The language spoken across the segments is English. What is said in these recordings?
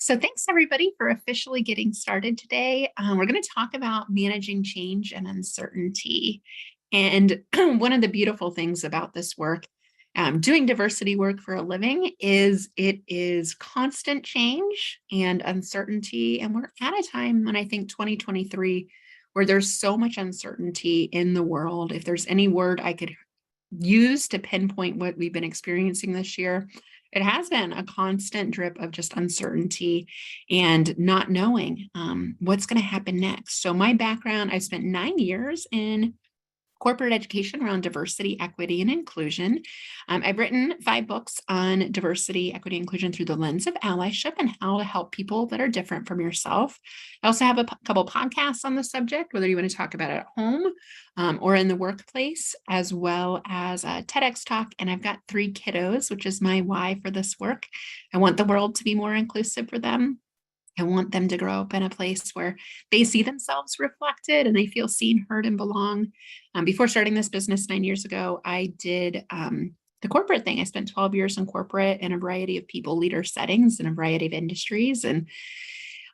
So thanks everybody for officially getting started today. We're going to talk about managing change and uncertainty. And one of the beautiful things about this work, doing diversity work for a living, is it is constant change and uncertainty. And we're at a time when I think 2023, where there's so much uncertainty in the world. If there's any word I could use to pinpoint what we've been experiencing this year, it has been a constant drip of just uncertainty and not knowing what's going to happen next. So my background, I spent 9 years in corporate education around diversity, equity, and inclusion. I've written 5 books on diversity, equity, inclusion through the lens of allyship and how to help people that are different from yourself. I also have a couple podcasts on the subject, whether you want to talk about it at home or in the workplace, as well as a TEDx talk. And I've got 3 kiddos, which is my why for this work. I want the world to be more inclusive for them. I want them to grow up in a place where they see themselves reflected and they feel seen, heard, and belong. Before starting this business 9 years ago, I did the corporate thing. I spent 12 years in corporate in a variety of people leader settings in a variety of industries. And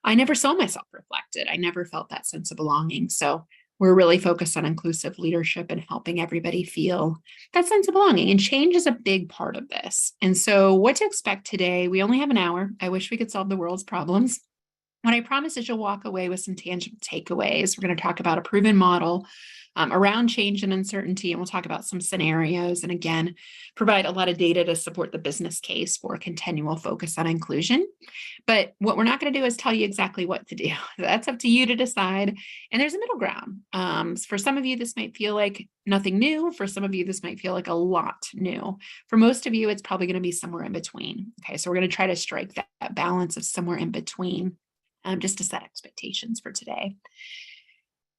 I never saw myself reflected. I never felt that sense of belonging. So we're really focused on inclusive leadership and helping everybody feel that sense of belonging. And change is a big part of this. And so what to expect today, we only have an hour. I wish we could solve the world's problems. What I promise is you'll walk away with some tangible takeaways. We're going to talk about a proven model around change and uncertainty, and we'll talk about some scenarios. And again, provide a lot of data to support the business case for a continual focus on inclusion. But what we're not going to do is tell you exactly what to do. That's up to you to decide. And there's a middle ground. For some of you, this might feel like nothing new. For some of you, this might feel like a lot new. For most of you, it's probably going to be somewhere in between. Okay, so we're going to try to strike that balance of somewhere in between. Just to set expectations for today.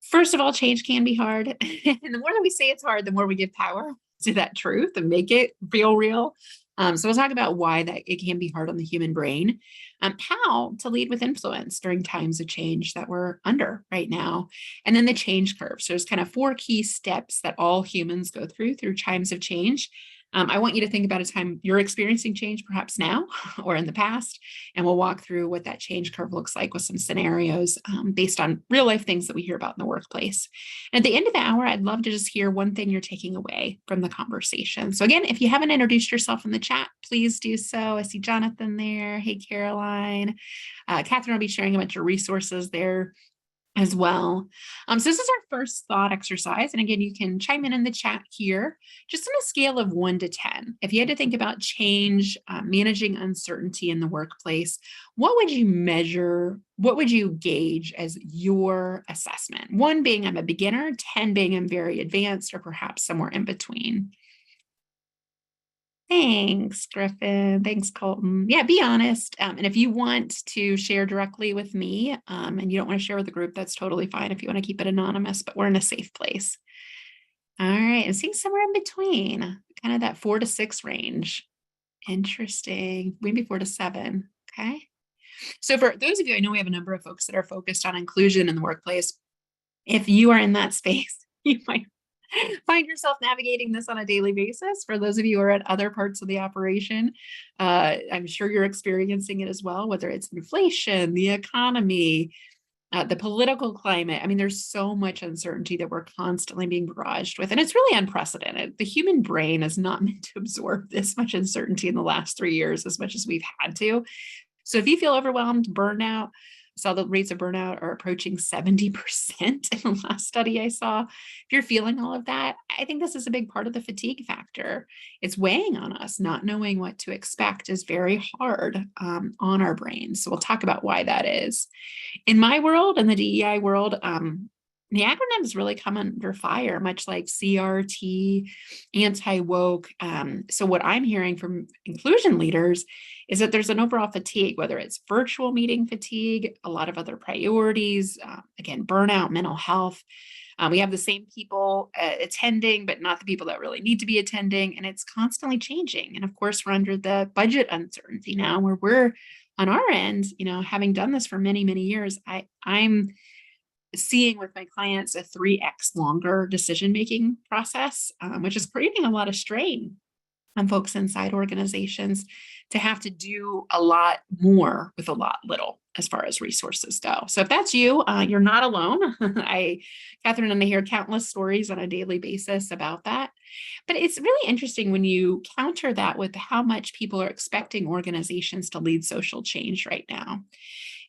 First of all, change can be hard. And the more that we say it's hard, the more we give power to that truth and make it feel real. So we'll talk about why that it can be hard on the human brain, how to lead with influence during times of change that we're under right now, and then the change curve. So there's kind of 4 key steps that all humans go through times of change. I want you to think about a time you're experiencing change, perhaps now or in the past, and we'll walk through what that change curve looks like with some scenarios based on real life things that we hear about in the workplace. And at the end of the hour, I'd love to just hear one thing you're taking away from the conversation. So again, if you haven't introduced yourself in the chat, please do so. I see Jonathan there. Hey, Caroline. Catherine will be sharing a bunch of resources there as well. So this is our first thought exercise. And again, you can chime in the chat here, just on a scale of 1 to 10. If you had to think about change, managing uncertainty in the workplace, what would you measure? What would you gauge as your assessment? 1 being I'm a beginner, 10 being I'm very advanced, or perhaps somewhere in between. Thanks, Griffin. Thanks, Colton. Yeah, be honest. And if you want to share directly with me and you don't want to share with the group, that's totally fine if you want to keep it anonymous, but we're in a safe place. All right. And seeing somewhere in between, kind of that 4 to 6 range. Interesting. Maybe 4 to 7. Okay. So for those of you, I know we have a number of folks that are focused on inclusion in the workplace. If you are in that space, you might find yourself navigating this on a daily basis. For those of you who are at other parts of the operation, I'm sure you're experiencing it as well, whether it's inflation, the economy, the political climate. I mean, there's so much uncertainty that we're constantly being barraged with, and it's really unprecedented. The human brain is not meant to absorb this much uncertainty in the last 3 years as much as we've had to. So if you feel overwhelmed, burned out, saw the rates of burnout are approaching 70% in the last study I saw. If you're feeling all of that, I think this is a big part of the fatigue factor. It's weighing on us. Not knowing what to expect is very hard on our brains. So we'll talk about why that is. In my world, in the DEI world, the acronyms really come under fire, much like CRT, anti-woke. So what I'm hearing from inclusion leaders is that there's an overall fatigue, whether it's virtual meeting fatigue, a lot of other priorities, again, burnout, mental health. We have the same people attending, but not the people that really need to be attending. And it's constantly changing. And of course, we're under the budget uncertainty now where we're on our end, having done this for many, many years, I'm seeing with my clients a 3x longer decision-making process, which is creating a lot of strain on folks inside organizations to have to do a lot more with a lot little as far as resources go. So if that's you, you're not alone. Catherine and I hear countless stories on a daily basis about that. But it's really interesting when you counter that with how much people are expecting organizations to lead social change right now.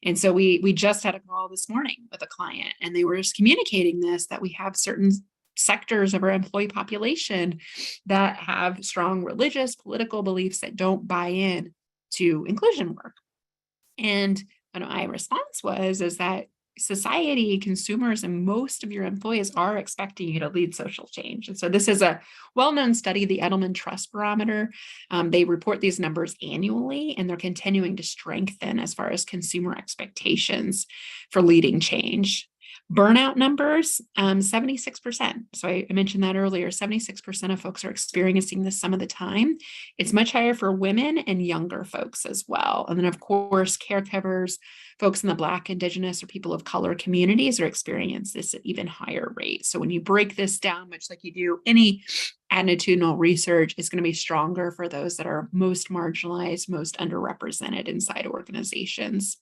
And so we just had a call this morning with a client, and they were just communicating this, that we have certain sectors of our employee population that have strong religious, political beliefs that don't buy in to inclusion work. And my response is that society, consumers, and most of your employees are expecting you to lead social change. And so this is a well-known study, the Edelman Trust Barometer. They report these numbers annually, and they're continuing to strengthen as far as consumer expectations for leading change. Burnout numbers, 76%. So I mentioned that earlier, 76% of folks are experiencing this some of the time. It's much higher for women and younger folks as well. And then, of course, caregivers, folks in the Black, Indigenous, or people of color communities are experiencing this at even higher rates. So when you break this down, much like you do any attitudinal research, is going to be stronger for those that are most marginalized, most underrepresented inside organizations.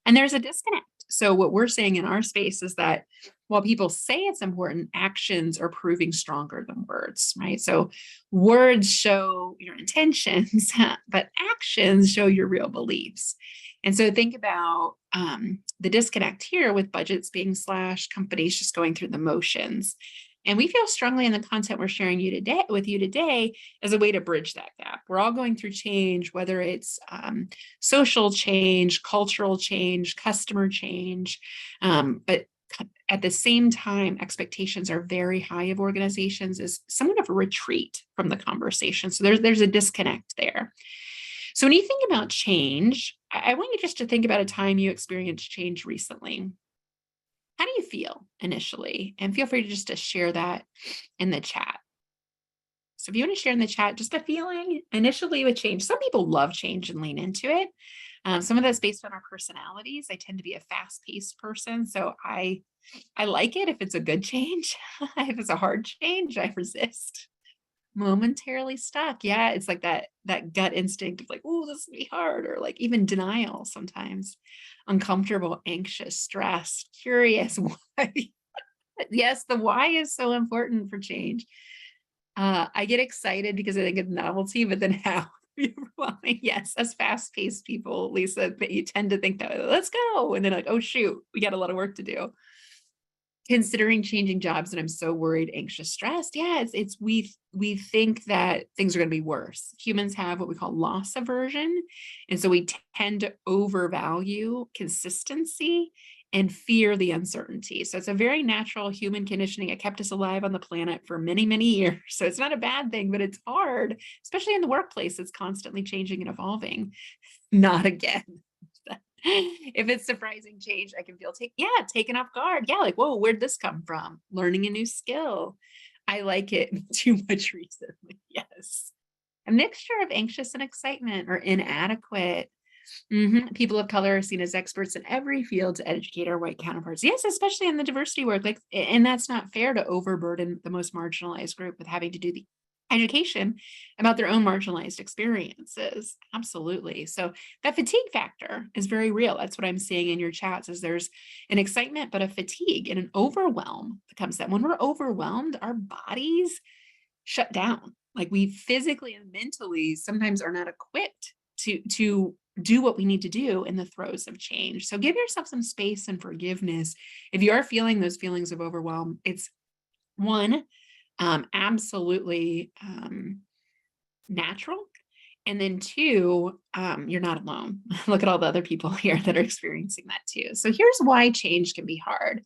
And there's a disconnect. So what we're saying in our space is that while people say it's important, actions are proving stronger than words, right? So words show your intentions, but actions show your real beliefs. And so think about the disconnect here with budgets being slashed, companies just going through the motions. And we feel strongly in the content we're sharing with you today as a way to bridge that gap. We're all going through change, whether it's social change, cultural change, customer change, but at the same time, expectations are very high of organizations as somewhat of a retreat from the conversation. So there's a disconnect there. So when you think about change, I want you just to think about a time you experienced change recently. How do you feel initially? And feel free to just to share that in the chat. So if you want to share in the chat, just a feeling initially with change. Some people love change and lean into it. Some of that's based on our personalities. I tend to be a fast-paced person, so I like it if it's a good change. If it's a hard change, I resist. Momentarily stuck. Yeah, it's like that gut instinct of like, oh, this will be hard, or like even denial sometimes. Uncomfortable, anxious, stressed, curious. Why? Yes, the why is so important for change. I get excited because I think it's novelty, but then how? Yes, as fast-paced people, Lisa, you tend to think that let's go, and then like, oh shoot, we got a lot of work to do. Considering changing jobs, and I'm so worried, anxious, stressed. Yeah, it's we think that things are going to be worse. Humans have what we call loss aversion, and so we tend to overvalue consistency and fear the uncertainty. So it's a very natural human conditioning. It kept us alive on the planet for many, many years. So it's not a bad thing, but it's hard, especially in the workplace. It's constantly changing and evolving. Not again. If it's surprising change, I can feel taken off guard. Yeah, like, whoa, where'd this come from? Learning a new skill. I like it too much recently. Yes. A mixture of anxious and excitement, or inadequate. People of color are seen as experts in every field to educate our white counterparts. Yes, especially in the diversity work. And that's not fair to overburden the most marginalized group with having to do the education about their own marginalized experiences. Absolutely. So that fatigue factor is very real. That's what I'm seeing in your chats, is there's an excitement, but a fatigue and an overwhelm that comes that when we're overwhelmed, our bodies shut down. Like we physically and mentally sometimes are not equipped to do what we need to do in the throes of change. So give yourself some space and forgiveness. If you are feeling those feelings of overwhelm, it's one, absolutely natural. And then two, you're not alone. Look at all the other people here that are experiencing that too. So here's why change can be hard.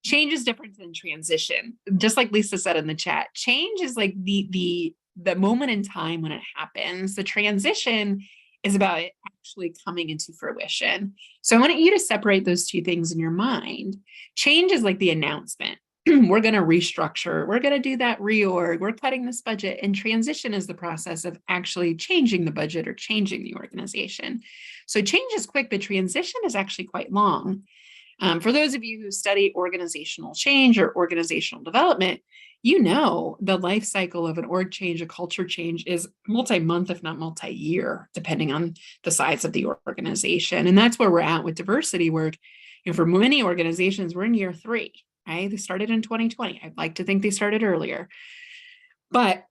Change is different than transition. Just like Lisa said in the chat, change is like the moment in time when it happens. The transition is about it actually coming into fruition. So I want you to separate those two things in your mind. Change is like the announcement. We're going to restructure. We're going to do that reorg. We're cutting this budget. And transition is the process of actually changing the budget or changing the organization. So change is quick, but transition is actually quite long. For those of you who study organizational change or organizational development, you know the life cycle of an org change, a culture change is multi-month, if not multi-year, depending on the size of the organization. And that's where we're at with diversity work. For many organizations, we're in year 3, right? They started in 2020. I'd like to think they started earlier. But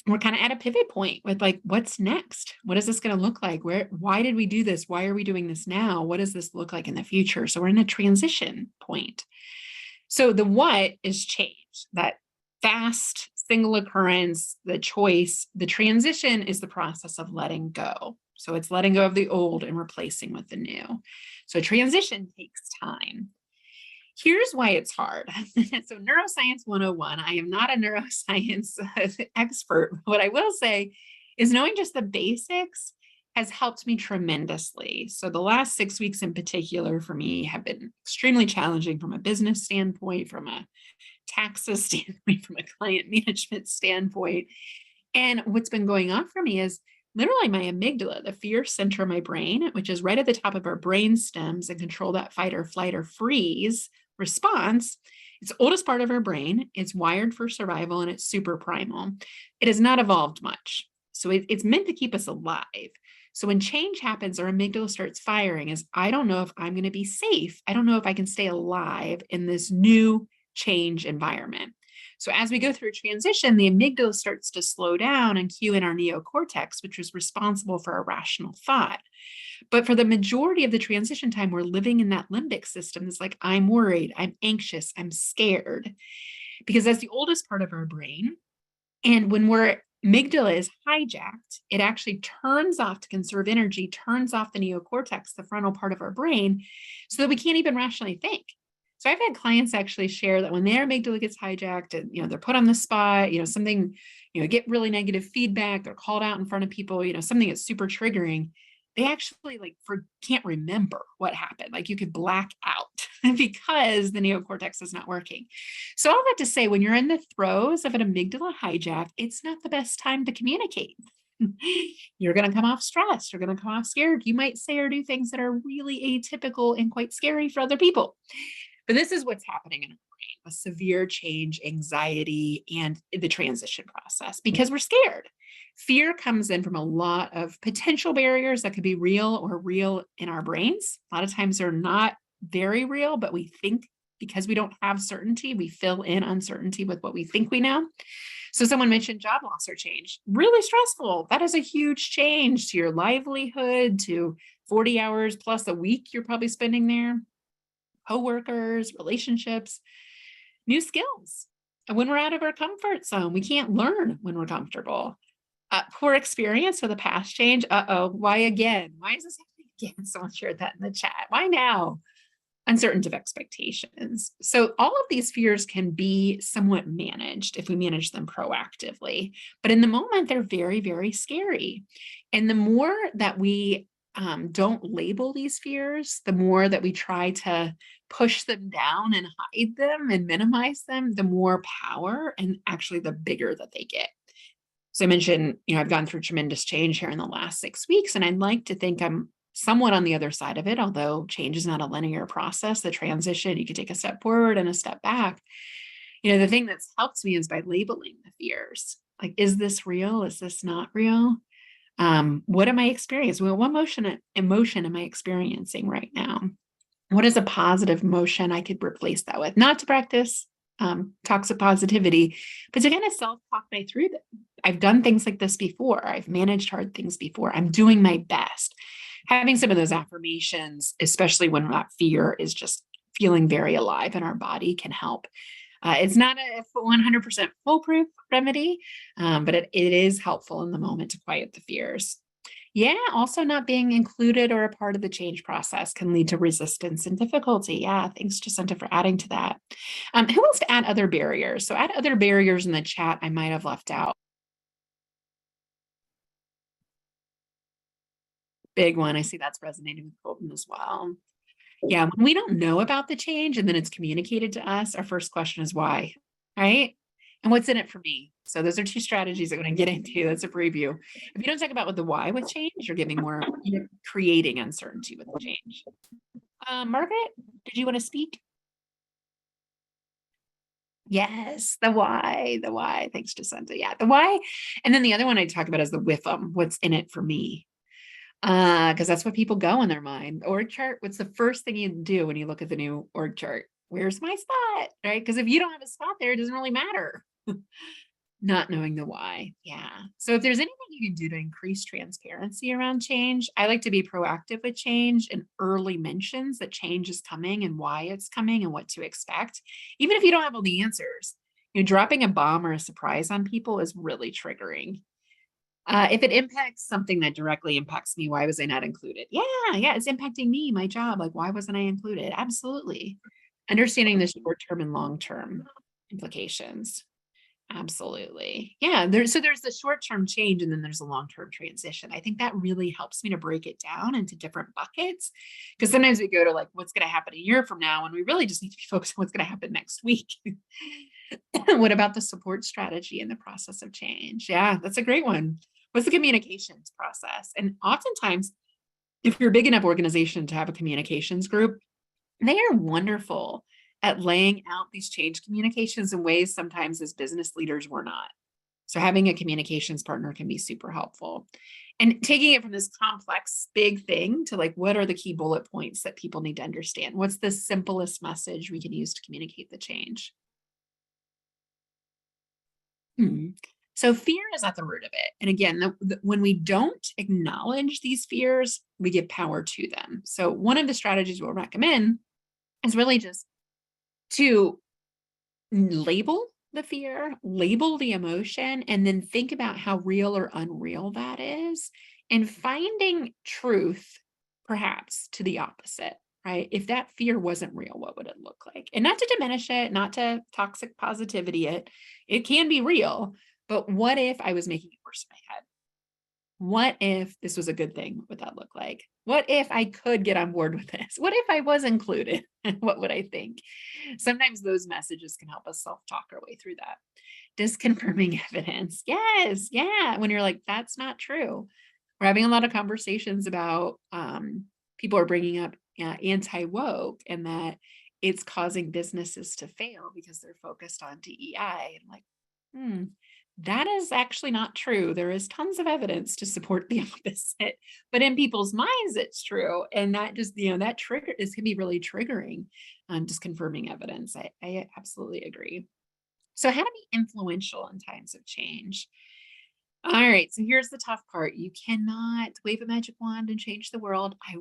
we're kind of at a pivot point with like, what's next? What is this going to look like? Why did we do this? Why are we doing this now? What does this look like in the future? So we're in a transition point. So the what is change, that fast single occurrence, the choice. The transition is the process of letting go. So it's letting go of the old and replacing with the new. So transition takes time. Here's why it's hard. So neuroscience 101, I am not a neuroscience expert. What I will say is knowing just the basics has helped me tremendously. So the last 6 weeks in particular for me have been extremely challenging from a business standpoint, from a taxes standpoint, from a client management standpoint. And what's been going on for me is literally my amygdala, the fear center of my brain, which is right at the top of our brain stems and control that fight or flight or freeze response. It's the oldest part of our brain. It's wired for survival and it's super primal. It has not evolved much. So it's meant to keep us alive. So when change happens, our amygdala starts firing as I don't know if I'm going to be safe. I don't know if I can stay alive in this new change environment. So as we go through a transition, the amygdala starts to slow down and cue in our neocortex, which is responsible for our rational thought. But for the majority of the transition time, we're living in that limbic system. It's like, I'm worried, I'm anxious, I'm scared, because that's the oldest part of our brain. And when we're amygdala is hijacked, it actually turns off to conserve energy, turns off the neocortex, the frontal part of our brain, so that we can't even rationally think. So I've had clients actually share that when their amygdala gets hijacked and, they're put on the spot, something, get really negative feedback, they're called out in front of people, something that's super triggering, they actually can't remember what happened. Like you could black out because the neocortex is not working. So all that to say, when you're in the throes of an amygdala hijack, it's not the best time to communicate. You're going to come off stressed. You're going to come off scared. You might say or do things that are really atypical and quite scary for other people. But this is what's happening in our brain with severe change, anxiety, and the transition process because we're scared. Fear comes in from a lot of potential barriers that could be real or real in our brains. A lot of times they're not very real, but we think because we don't have certainty, we fill in uncertainty with what we think we know. So someone mentioned job loss or change. Really stressful. That is a huge change to your livelihood, to 40 hours plus a week you're probably spending there. Coworkers, relationships, new skills. And when we're out of our comfort zone, we can't learn when we're comfortable. Poor experience with a past change. Why again? Why is this happening again? Someone shared that in the chat. Why now? Uncertainty of expectations. So all of these fears can be somewhat managed if we manage them proactively. But in the moment, they're very, very scary. And the more that we don't label these fears, the more that we try to push them down and hide them and minimize them, the more power and actually the bigger that they get. So I mentioned, I've gone through tremendous change here in the last 6 weeks, and I'd like to think I'm somewhat on the other side of it, although change is not a linear process. The transition, you could take a step forward and a step back. The thing that's helped me is by labeling the fears. Like, is this real? Is this not real? What am I experiencing? Well, what emotion am I experiencing right now? What is a positive emotion I could replace that with? Not to practice toxic positivity, but to kind of self-talk my through them. I've done things like this before. I've managed hard things before. I'm doing my best. Having some of those affirmations, especially when that fear is just feeling very alive in our body, can help. It's not a 100% foolproof remedy, but it is helpful in the moment to quiet the fears. Yeah, also not being included or a part of the change process can lead to resistance and difficulty. Yeah, thanks, Jacinta, for adding to that. Who wants to add other barriers? So add other barriers in the chat I might have left out. Big one. I see that's resonating with Colton as well. Yeah, when we don't know about the change and then it's communicated to us, our first question is why, right? And what's in it for me? So those are 2 strategies I'm going to get into. That's a preview. If you don't talk about what the why with change, you're creating uncertainty with the change. Margaret? Did you want to speak? Yes, the why, the why. Thanks, Jacinta. Yeah, the why. And then the other one I talk about is the with them. What's in it for me? Because that's what people go in their mind. Org chart, what's the first thing you do when you look at the new org chart? Where's my spot? Right? Because if you don't have a spot there, it doesn't really matter. Not knowing the why. Yeah. So if there's anything you can do to increase transparency around change, I like to be proactive with change and early mentions that change is coming and why it's coming and what to expect. Even if you don't have all the answers, dropping a bomb or a surprise on people is really triggering. If it impacts something that directly impacts me, why was I not included? Yeah, it's impacting me, my job. Like, why wasn't I included? Absolutely. Understanding the short-term and long-term implications. Absolutely. Yeah. There's the short-term change and then there's a long-term transition. I think that really helps me to break it down into different buckets. Because sometimes we go to like what's going to happen a year from now, and we really just need to be focused on what's going to happen next week. What about the support strategy in the process of change? Yeah, that's a great one. What's the communications process? And oftentimes, if you're a big enough organization to have a communications group, they are wonderful at laying out these change communications in ways sometimes as business leaders we're not. So having a communications partner can be super helpful. And taking it from this complex big thing to like, what are the key bullet points that people need to understand? What's the simplest message we can use to communicate the change? Hmm. So fear is at the root of it. And again, when we don't acknowledge these fears, we give power to them. So one of the strategies we'll recommend is really just to label the fear, label the emotion, and then think about how real or unreal that is, and finding truth, perhaps to the opposite, right? If that fear wasn't real, what would it look like? And not to diminish it, not to toxic positivity it can be real, but what if I was making it worse in my head? What if this was a good thing? What would that look like? What if I could get on board with this? What if I was included? What would I think? Sometimes those messages can help us self-talk our way through that. Disconfirming evidence. Yes. Yeah. When you're like, that's not true. We're having a lot of conversations about people are bringing up anti-woke and that it's causing businesses to fail because they're focused on DEI. And like, hmm, that is actually not true. There is tons of evidence to support the opposite, but in people's minds, it's true. And that just, that trigger is can be really triggering, just confirming evidence. I absolutely agree. So how to be influential in times of change. All right, so here's the tough part. You cannot wave a magic wand and change the world. I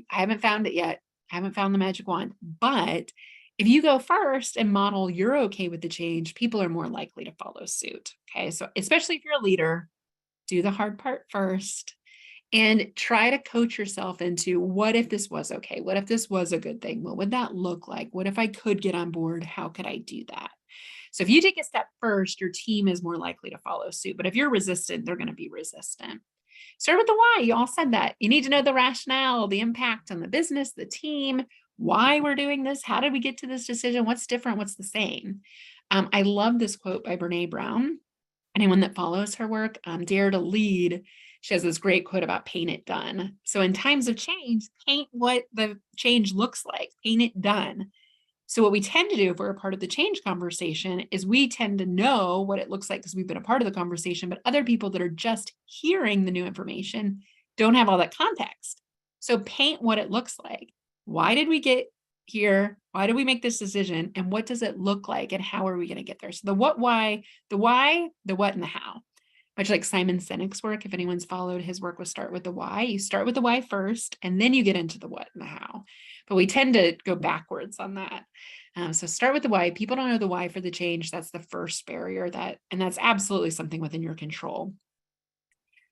haven't found it yet. I haven't found the magic wand, but if you go first and model you're okay with the change, people are more likely to follow suit. Okay, so especially if you're a leader, do the hard part first and try to coach yourself into what if this was okay? What if this was a good thing? What would that look like? What if I could get on board? How could I do that? So if you take a step first, your team is more likely to follow suit. But if you're resistant, they're going to be resistant. Start with the why. You all said that. You need to know the rationale, the impact on the business, the team, why we're doing this. How did we get to this decision? What's different? What's the same? I love this quote by Brene Brown. Anyone that follows her work, Dare to Lead. She has this great quote about paint it done. So in times of change, paint what the change looks like, paint it done. So what we tend to do if we're a part of the change conversation is we tend to know what it looks like because we've been a part of the conversation, but other people that are just hearing the new information don't have all that context. So paint what it looks like. Why did we get here? Why did we make this decision? And what does it look like? And how are we going to get there? So the what, why, the what, and the how. Much like Simon Sinek's work, if anyone's followed his work with Start with the Why, you start with the why first, and then you get into the what and the how. But we tend to go backwards on that. So start with the why. People don't know the why for the change. That's the first barrier and that's absolutely something within your control.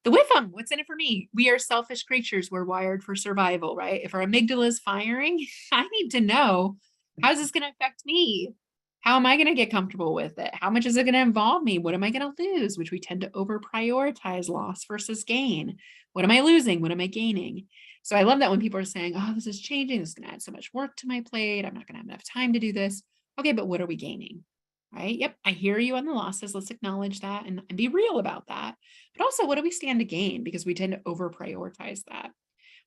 The with them, what's in it for me? We are selfish creatures. We're wired for survival, right? If our amygdala is firing, I need to know, how's this going to affect me? How am I going to get comfortable with it? How much is it going to involve me? What am I going to lose? Which we tend to over prioritize loss versus gain. What am I losing? What am I gaining? So I love that when people are saying, oh, this is changing. This is going to add so much work to my plate. I'm not going to have enough time to do this. Okay, but what are we gaining? Right? Yep, I hear you on the losses. Let's acknowledge that and be real about that. But also, what do we stand to gain? Because we tend to over prioritize that.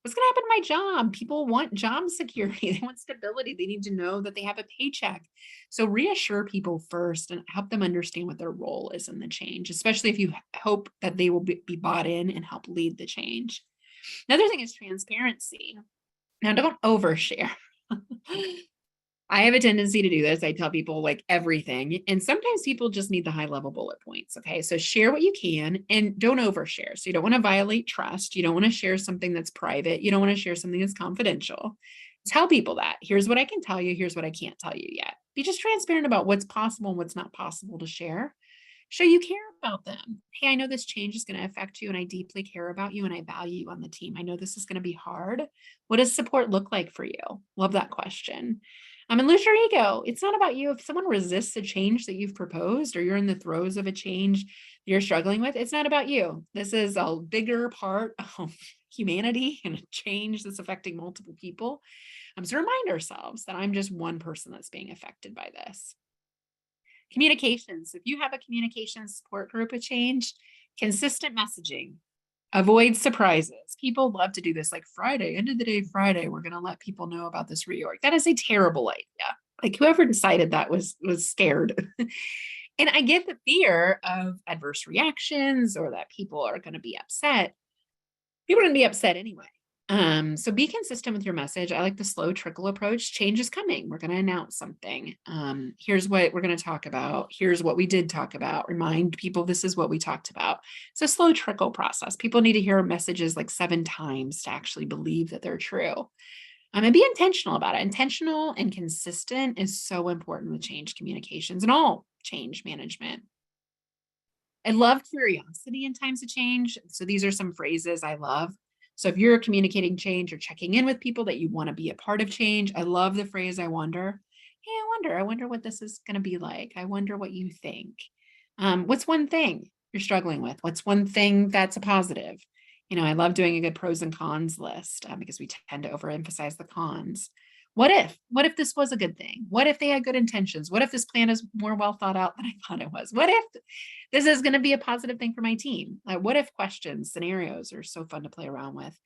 What's going to happen to my job? People want job security. They want stability. They need to know that they have a paycheck. So reassure people first and help them understand what their role is in the change, especially if you hope that they will be bought in and help lead the change. Another thing is transparency. Now, don't overshare. I have a tendency to do this. I tell people like everything, and sometimes people just need the high level bullet points. Okay. So share what you can and don't overshare. So you don't want to violate trust. You don't want to share something that's private. You don't want to share something that's confidential. Tell people that here's what I can tell you. Here's what I can't tell you yet. Be just transparent about what's possible and what's not possible to share. Show you care about them. Hey, I know this change is going to affect you and I deeply care about you and I value you on the team. I know this is going to be hard. What does support look like for you? Love that question. And lose your ego. It's not about you. If someone resists a change that you've proposed or you're in the throes of a change you're struggling with, it's not about you. This is a bigger part of humanity and a change that's affecting multiple people. So remind ourselves that I'm just one person that's being affected by this. Communications. If you have a communication support group of change, consistent messaging, avoid surprises. People love to do this like Friday, end of the day Friday, we're going to let people know about this reorg. That is a terrible idea. Like whoever decided that was scared. And I get the fear of adverse reactions or that people are going to be upset. People are going to be upset anyway. So be consistent with your message. I like the slow trickle approach. Change is coming. We're going to announce something. Here's what we're going to talk about. Here's what we did talk about. Remind people this is what we talked about. It's a slow trickle process. People need to hear messages like 7 times to actually believe that they're true. And be intentional about it. Intentional and consistent is so important with change communications and all change management. I love curiosity in times of change. So these are some phrases I love. So if you're communicating change or checking in with people that you want to be a part of change, I love the phrase, I wonder. Hey, I wonder what this is going to be like. I wonder what you think. What's one thing you're struggling with? What's one thing that's a positive? I love doing a good pros and cons list because we tend to overemphasize the cons. What if this was a good thing? What if they had good intentions? What if this plan is more well thought out than I thought it was? What if this is going to be a positive thing for my team? What if questions, scenarios are so fun to play around with.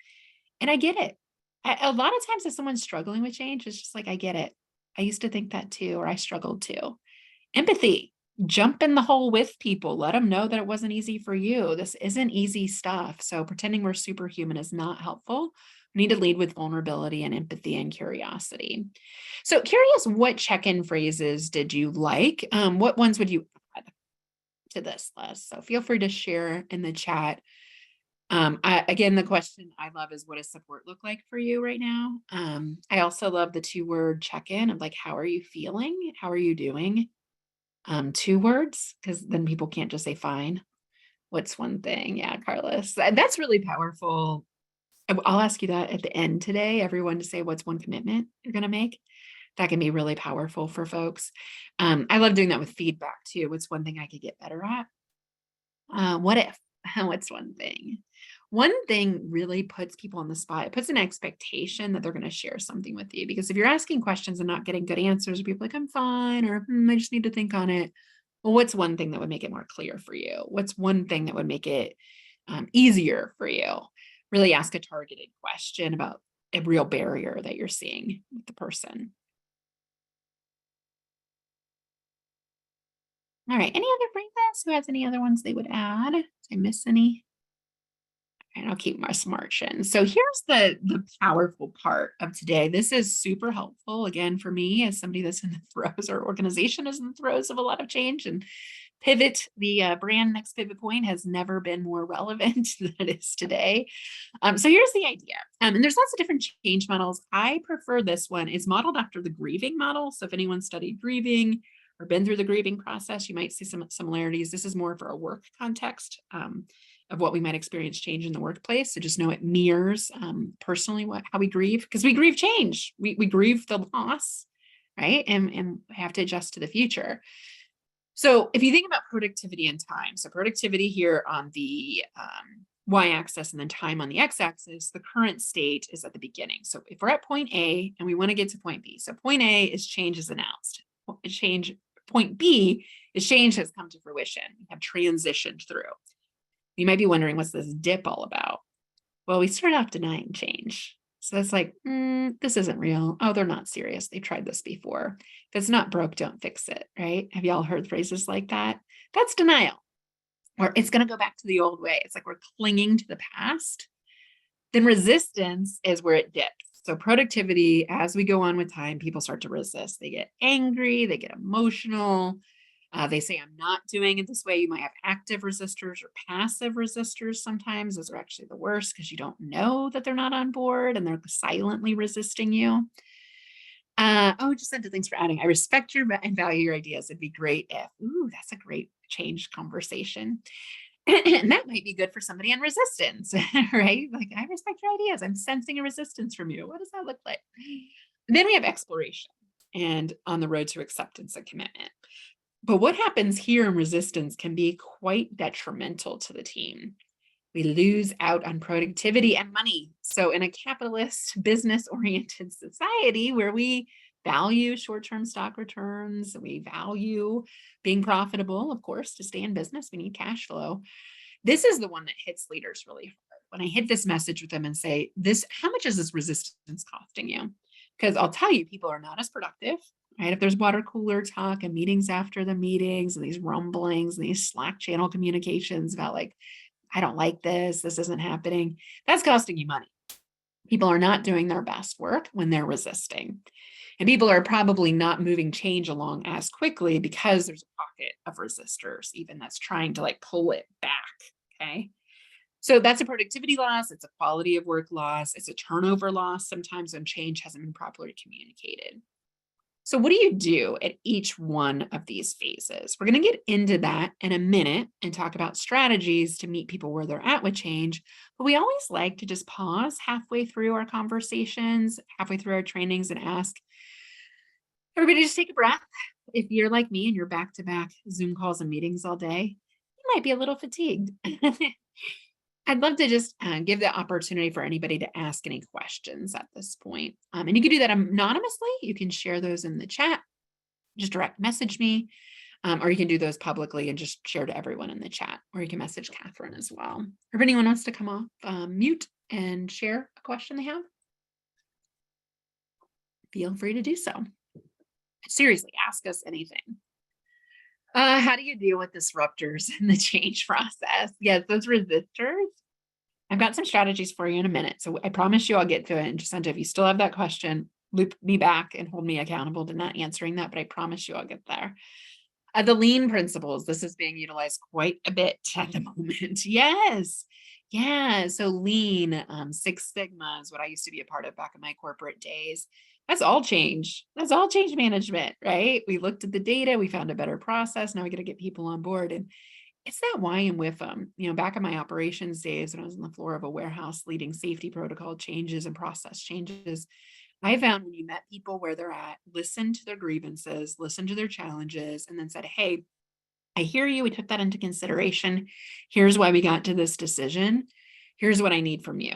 And I get it. A lot of times if someone's struggling with change, it's just like, I get it. I used to think that too, or I struggled too. Empathy. Jump in the hole with people. Let them know that it wasn't easy for you. This isn't easy stuff. So pretending we're superhuman is not helpful. We need to lead with vulnerability and empathy and curiosity. So curious, what check-in phrases did you like? What ones would you add to this list? So feel free to share in the chat. Again, the question I love is, what does support look like for you right now? I also love the 2-word check-in of like, how are you feeling? How are you doing? 2 words, because then people can't just say fine. What's one thing? Yeah, Carlos, that's really powerful. I'll ask you that at the end today, everyone to say what's one commitment you're going to make. That can be really powerful for folks. I love doing that with feedback too. What's one thing I could get better at? What if? What's one thing? One thing really puts people on the spot. It puts an expectation that they're going to share something with you. Because if you're asking questions and not getting good answers, people are like, I'm fine, or I just need to think on it. Well, what's one thing that would make it more clear for you? What's one thing that would make it easier for you? Really ask a targeted question about a real barrier that you're seeing with the person. All right. Any other phrases? Who has any other ones they would add? Did I miss any? And I'll keep my marching. So here's the powerful part of today. This is super helpful, again, for me as somebody that's in the throes, our organization is in the throes of a lot of change, and pivot, the brand next pivot point has never been more relevant than it is today. So here's the idea. And there's lots of different change models. I prefer this one. It's modeled after the grieving model. So if anyone studied grieving or been through the grieving process, you might see some similarities. This is more for a work context of what we might experience change in the workplace. So just know it mirrors personally how we grieve, because we grieve change. We grieve the loss, right? And have to adjust to the future. So if you think about productivity and time, so productivity here on the y-axis and then time on the x-axis, the current state is at the beginning. So if we're at point A and we want to get to point B, so point A is change is announced. Point B is change has come to fruition. We have transitioned through. You might be wondering, what's this dip all about? Well, we start off denying change. So it's like, this isn't real. Oh, they're not serious. They've tried this before. If it's not broke, don't fix it. Right? Have y'all heard phrases like that? That's denial. Or it's going to go back to the old way. It's like we're clinging to the past. Then resistance is where it dips. So productivity, as we go on with time, people start to resist. They get angry, they get emotional. They say, I'm not doing it this way. You might have active resistors or passive resistors sometimes. Those are actually the worst because you don't know that they're not on board and they're silently resisting you. Just sent thanks for adding. I respect your and value your ideas. It'd be great if, that's a great change conversation. And that might be good for somebody on resistance, right? Like, I respect your ideas. I'm sensing a resistance from you. What does that look like? And then we have exploration and on the road to acceptance and commitment. But what happens here in resistance can be quite detrimental to the team. We lose out on productivity and money. So in a capitalist, business-oriented society where we value short-term stock returns, we value being profitable, of course, to stay in business, we need cash flow. This is the one that hits leaders really hard. When I hit this message with them and say, how much is this resistance costing you? Because I'll tell you, people are not as productive, right? If there's water cooler talk and meetings after the meetings and these rumblings and these Slack channel communications about like, I don't like this isn't happening, that's costing you money. People are not doing their best work when they're resisting. And people are probably not moving change along as quickly because there's a pocket of resistors, even that's trying to like pull it back. Okay. So that's a productivity loss. It's a quality of work loss. It's a turnover loss sometimes when change hasn't been properly communicated. So what do you do at each one of these phases? We're going to get into that in a minute and talk about strategies to meet people where they're at with change. But we always like to just pause halfway through our conversations, halfway through our trainings and ask everybody just take a breath. If you're like me and you're back-to-back Zoom calls and meetings all day, you might be a little fatigued. I'd love to just give the opportunity for anybody to ask any questions at this point. And you can do that anonymously. You can share those in the chat, just direct message me, or you can do those publicly and just share to everyone in the chat, or you can message Catherine as well. Or if anyone wants to come off mute and share a question they have, feel free to do so. Seriously, ask us anything. How do you deal with disruptors in the change process? Yes, those resistors. I've got some strategies for you in a minute. So I promise you I'll get to it. And just if you still have that question, loop me back and hold me accountable to not answering that, but I promise you I'll get there. The lean principles, this is being utilized quite a bit at the moment. Yes. Yeah. So lean, Six Sigma is what I used to be a part of back in my corporate days. That's all change. That's all change management, right? We looked at the data, we found a better process. Now we got to get people on board. And it's that why I'm with them. Back in my operations days, when I was on the floor of a warehouse leading safety protocol changes and process changes, I found when you met people where they're at, listened to their grievances, listened to their challenges, and then said, hey, I hear you. We took that into consideration. Here's why we got to this decision. Here's what I need from you.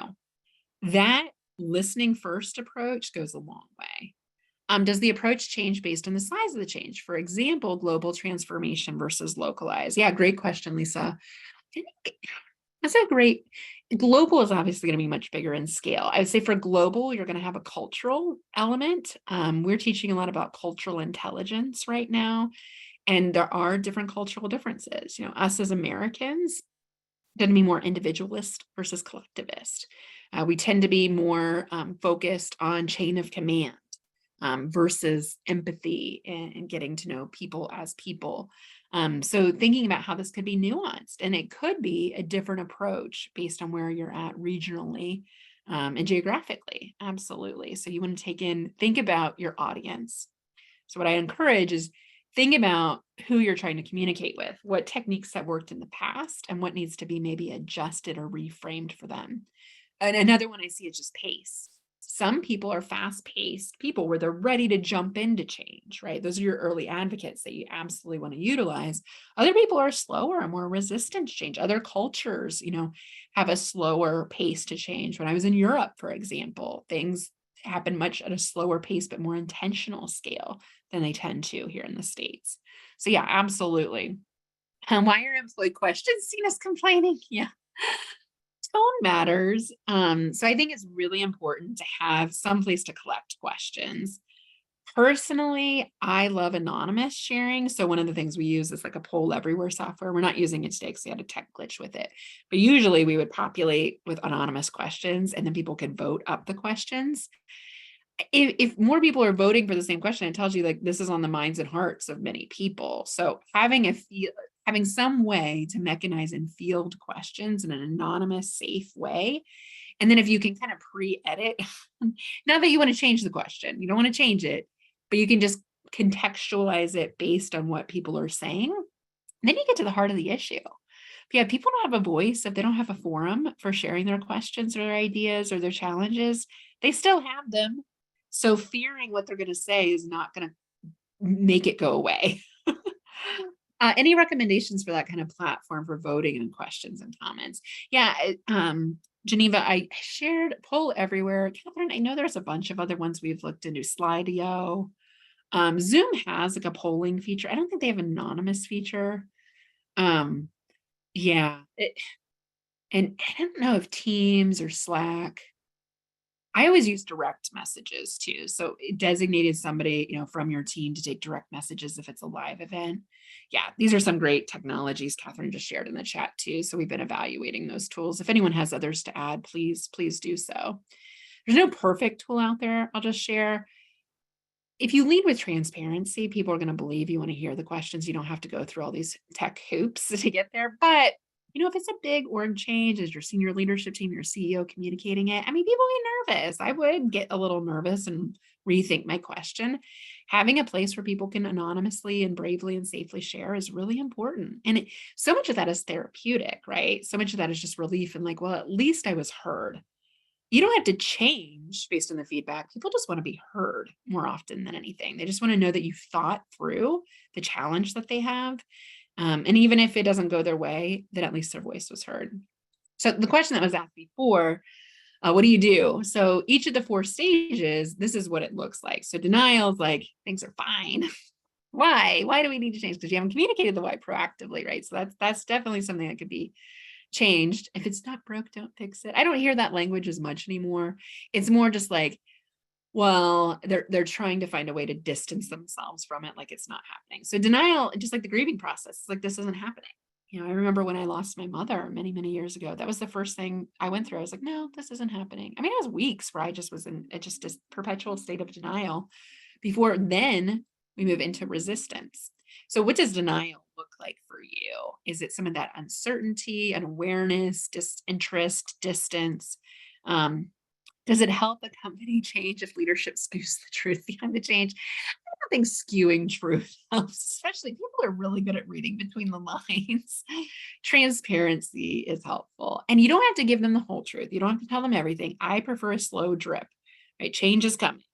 That listening first approach goes a long way. Does the approach change based on the size of the change? For example, global transformation versus localized. Yeah, great question, Lisa. That's a great, global is obviously going to be much bigger in scale. I would say for global, you're going to have a cultural element. We're teaching a lot about cultural intelligence right now. And there are different cultural differences. Us as Americans tend to be more individualist versus collectivist. We tend to be more focused on chain of command versus empathy and getting to know people as people. So thinking about how this could be nuanced, and it could be a different approach based on where you're at regionally and geographically. Absolutely. So you want to think about your audience. So what I encourage is think about who you're trying to communicate with, what techniques have worked in the past, and what needs to be maybe adjusted or reframed for them. And another one I see is just pace. Some people are fast-paced people where they're ready to jump into change, right? Those are your early advocates that you absolutely want to utilize. Other people are slower and more resistant to change. Other cultures, have a slower pace to change. When I was in Europe, for example, things happen much at a slower pace, but more intentional scale than they tend to here in the States. So yeah, absolutely. Why are employee questions seen as complaining? Yeah. tone matters. So I think it's really important to have some place to collect questions. Personally, I love anonymous sharing. So one of the things we use is like a poll everywhere software. We're not using it today because we had a tech glitch with it. But usually we would populate with anonymous questions and then people could vote up the questions. If more people are voting for the same question, it tells you like this is on the minds and hearts of many people. So having some way to mechanize and field questions in an anonymous, safe way. And then if you can kind of pre-edit, not that you want to change the question, you don't want to change it, but you can just contextualize it based on what people are saying. Then you get to the heart of the issue. Yeah, people don't have a voice if they don't have a forum for sharing their questions or their ideas or their challenges. They still have them. So fearing what they're going to say is not going to make it go away. Any recommendations for that kind of platform for voting and questions and comments? Yeah, Geneva, I shared Poll Everywhere. Catherine, I know there's a bunch of other ones we've looked into, Slido. Zoom has like a polling feature. I don't think they have an anonymous feature. Yeah, and I don't know if Teams or Slack. I always use direct messages too. So it designated somebody, from your team to take direct messages if it's a live event. Yeah, these are some great technologies Catherine just shared in the chat too. So we've been evaluating those tools. If anyone has others to add, please do so. There's no perfect tool out there. I'll just share. If you lead with transparency, people are going to believe you want to hear the questions. You don't have to go through all these tech hoops to get there. But if it's a big org change, as your senior leadership team, your CEO communicating it, people get nervous. I would get a little nervous and rethink my question. Having a place where people can anonymously and bravely and safely share is really important. And so much of that is therapeutic, right? So much of that is just relief and like, well, at least I was heard. You don't have to change based on the feedback. People just want to be heard more often than anything. They just want to know that you thought through the challenge that they have. And even if it doesn't go their way, that at least their voice was heard. So the question that was asked before, what do you do? So each of the 4 stages, this is what it looks like. So denial is like, things are fine. Why? Why do we need to change? Because you haven't communicated the why proactively, right? So that's definitely something that could be changed. If it's not broke, don't fix it. I don't hear that language as much anymore. It's more just like, well, they're trying to find a way to distance themselves from it, like it's not happening. So denial, just like the grieving process, it's like this isn't happening. I remember when I lost my mother many, many years ago, that was the first thing I went through. I was like, no, this isn't happening. It was weeks where I just was in just a perpetual state of denial before then we move into resistance. So what does denial look like for you? Is it some of that uncertainty, unawareness, disinterest, distance? Does it help a company change if leadership skews the truth behind the change? I don't think skewing truth helps, especially people are really good at reading between the lines. Transparency is helpful. And you don't have to give them the whole truth. You don't have to tell them everything. I prefer a slow drip, right? Change is coming.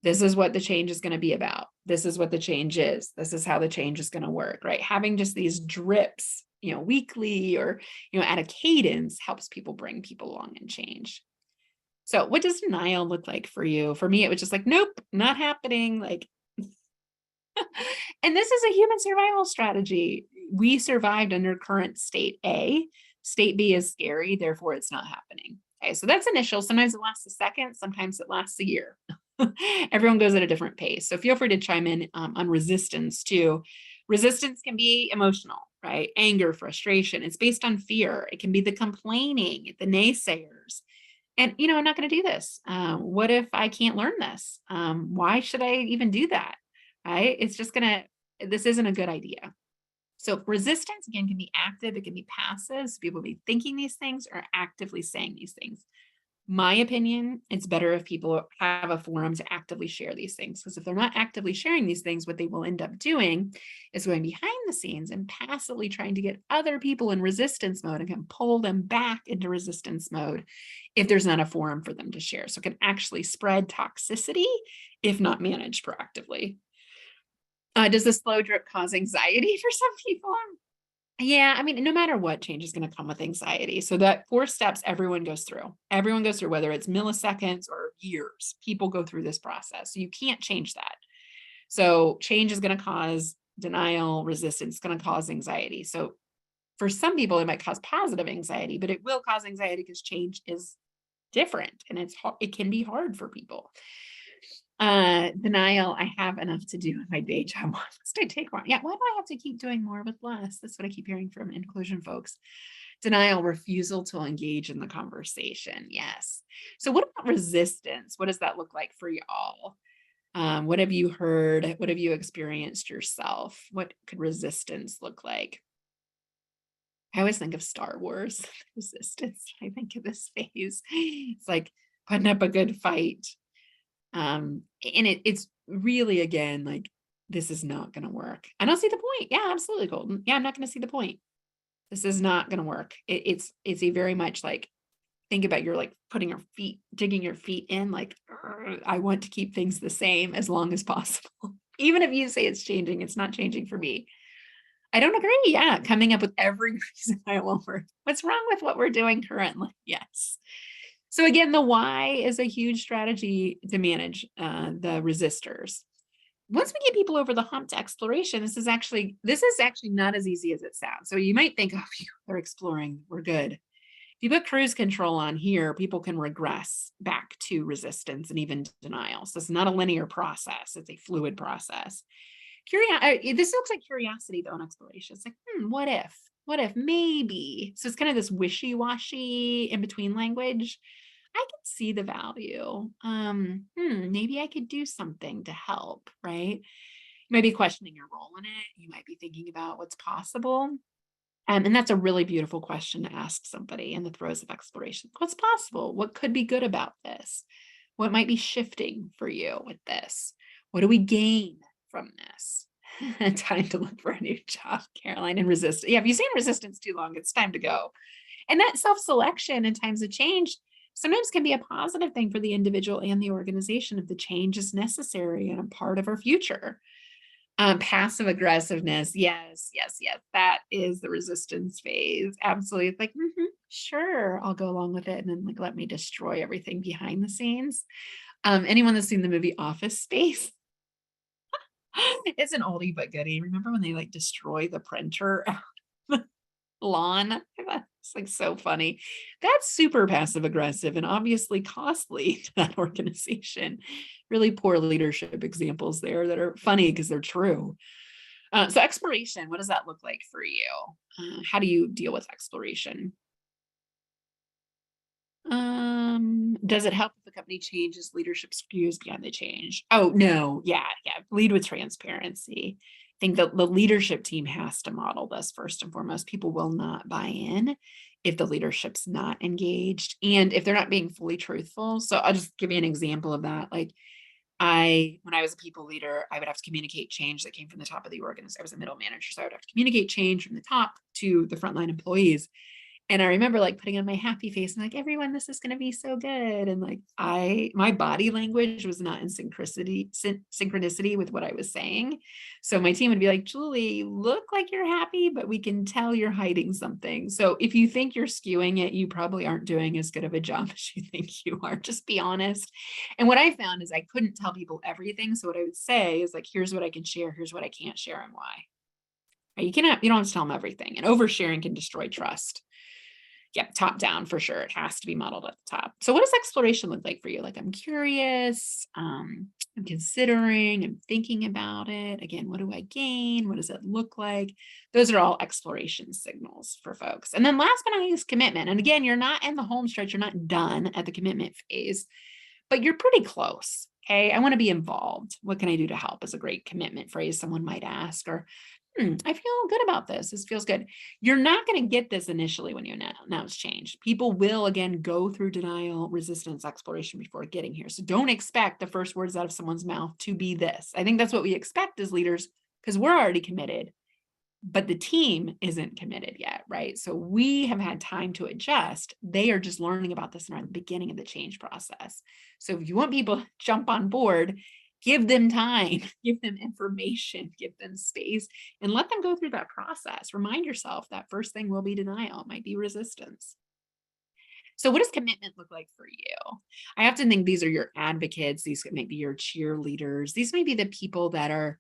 This is what the change is going to be about. This is what the change is. This is how the change is going to work, right? Having just these drips, weekly or, at a cadence helps people bring people along and change. So what does denial look like for you? For me, it was just like, nope, not happening. Like, and this is a human survival strategy. We survived under current state A. State B is scary, therefore it's not happening. Okay, so that's initial. Sometimes it lasts a second, sometimes it lasts a year. Everyone goes at a different pace. So feel free to chime in on resistance too. Resistance can be emotional, right? Anger, frustration. It's based on fear. It can be the complaining, the naysayers. And, I'm not going to do this. What if I can't learn this? Why should I even do that? Right? It's just this isn't a good idea. So resistance, again, can be active. It can be passive. So people be thinking these things or actively saying these things. My opinion, it's better if people have a forum to actively share these things, because if they're not actively sharing these things, what they will end up doing is going behind the scenes and passively trying to get other people in resistance mode and can pull them back into resistance mode if there's not a forum for them to share. So it can actually spread toxicity if not managed proactively. Does the slow drip cause anxiety for some people? Yeah, no matter what, change is going to come with anxiety. So that 4 steps everyone goes through. Everyone goes through, whether it's milliseconds or years, people go through this process. So you can't change that. So change is going to cause denial, resistance, it's going to cause anxiety. So for some people, it might cause positive anxiety, but it will cause anxiety because change is different and it can be hard for people. Denial, I have enough to do in my day job. Why must I take one? Yeah, why do I have to keep doing more with less? That's what I keep hearing from inclusion folks. Denial, refusal to engage in the conversation. Yes. So what about resistance? What does that look like for y'all? What have you heard? What have you experienced yourself? What could resistance look like? I always think of Star Wars resistance. I think of this phase. It's like putting up a good fight. And it's really, again, like, this is not going to work. I don't see the point. Yeah, absolutely, Golden. Yeah, I'm not going to see the point. This is not going to work. It's a very much like, think about you're like putting your feet, digging your feet in, like, I want to keep things the same as long as possible. Even if you say it's changing, it's not changing for me. I don't agree. Yeah, coming up with every reason why it won't work. What's wrong with what we're doing currently? Yes. So again, the why is a huge strategy to manage the resistors. Once we get people over the hump to exploration, this is actually not as easy as it sounds. So you might think, oh, phew, they're exploring, we're good. If you put cruise control on here, people can regress back to resistance and even denial. So it's not a linear process; it's a fluid process. This looks like curiosity though in exploration. It's like, what if? What if? Maybe. So it's kind of this wishy-washy in between language. I can see the value. Maybe I could do something to help, right? You might be questioning your role in it. You might be thinking about what's possible. And that's a really beautiful question to ask somebody in the throes of exploration. What's possible? What could be good about this? What might be shifting for you with this? What do we gain from this? Time to look for a new job, Caroline, and resist. Yeah, if you've seen resistance too long, it's time to go. And that self-selection in times of change sometimes can be a positive thing for the individual and the organization if the change is necessary and a part of our future. Passive aggressiveness. Yes, yes, yes. That is the resistance phase. Absolutely. It's like, sure, I'll go along with it. And then like, let me destroy everything behind the scenes. Anyone that's seen the movie Office Space? It's an oldie but goodie. Remember when they like destroy the printer lawn? It's like so funny. That's super passive aggressive and obviously costly to that organization. Really poor leadership examples there that are funny because they're true. So exploration, what does that look like for you? How do you deal with exploration? Does it help if the company changes leadership skews beyond the change? Oh, no. Yeah. Lead with transparency. I think that the leadership team has to model this first and foremost. People will not buy in if the leadership's not engaged and if they're not being fully truthful. So I'll just give you an example of that. Like when I was a people leader, I would have to communicate change that came from the top of the organization. I was a middle manager, so I would have to communicate change from the top to the frontline employees. And I remember like putting on my happy face and like, everyone, this is going to be so good. And like, my body language was not in synchronicity with what I was saying. So my team would be like, Julie, you look like you're happy, but we can tell you're hiding something. So if you think you're skewing it, you probably aren't doing as good of a job as you think you are. Just be honest. And what I found is I couldn't tell people everything. So what I would say is like, here's what I can share. Here's what I can't share and why. You don't have to tell them everything. And oversharing can destroy trust. Yeah, top down for sure. It has to be modeled at the top. So what does exploration look like for you? Like, I'm curious, I'm considering, I'm thinking about it. Again, what do I gain? What does it look like? Those are all exploration signals for folks. And then last but not least, commitment. And again, you're not in the home stretch. You're not done at the commitment phase, but you're pretty close. Okay. I want to be involved. What can I do to help is a great commitment phrase someone might ask, or I feel good about this. This feels good. You're not going to get this initially when you announce change. People will, again, go through denial, resistance, exploration before getting here. So don't expect the first words out of someone's mouth to be this. I think that's what we expect as leaders because we're already committed, but the team isn't committed yet, right? So we have had time to adjust. They are just learning about this and are at the beginning of the change process. So if you want people to jump on board, give them time, give them information, give them space, and let them go through that process. Remind yourself that first thing will be denial, it might be resistance. So what does commitment look like for you? I often think these are your advocates. These might be your cheerleaders. These may be the people that are,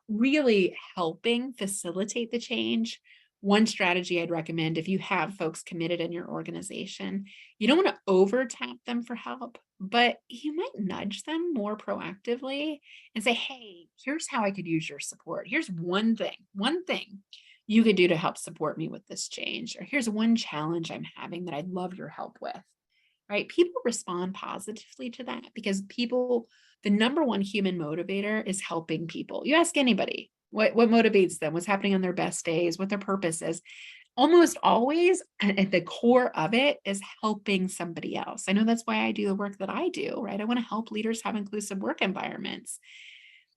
really helping facilitate the change, one strategy I'd recommend if you have folks committed in your organization, you don't want to over tap them for help, but you might nudge them more proactively and say, hey, here's how I could use your support. Here's one thing you could do to help support me with this change. Or here's one challenge I'm having that I'd love your help with, right? People respond positively to that because the number one human motivator is helping people. You ask anybody what motivates them, what's happening on their best days, what their purpose is. Almost always at the core of it is helping somebody else. I know that's why I do the work that I do, right? I want to help leaders have inclusive work environments.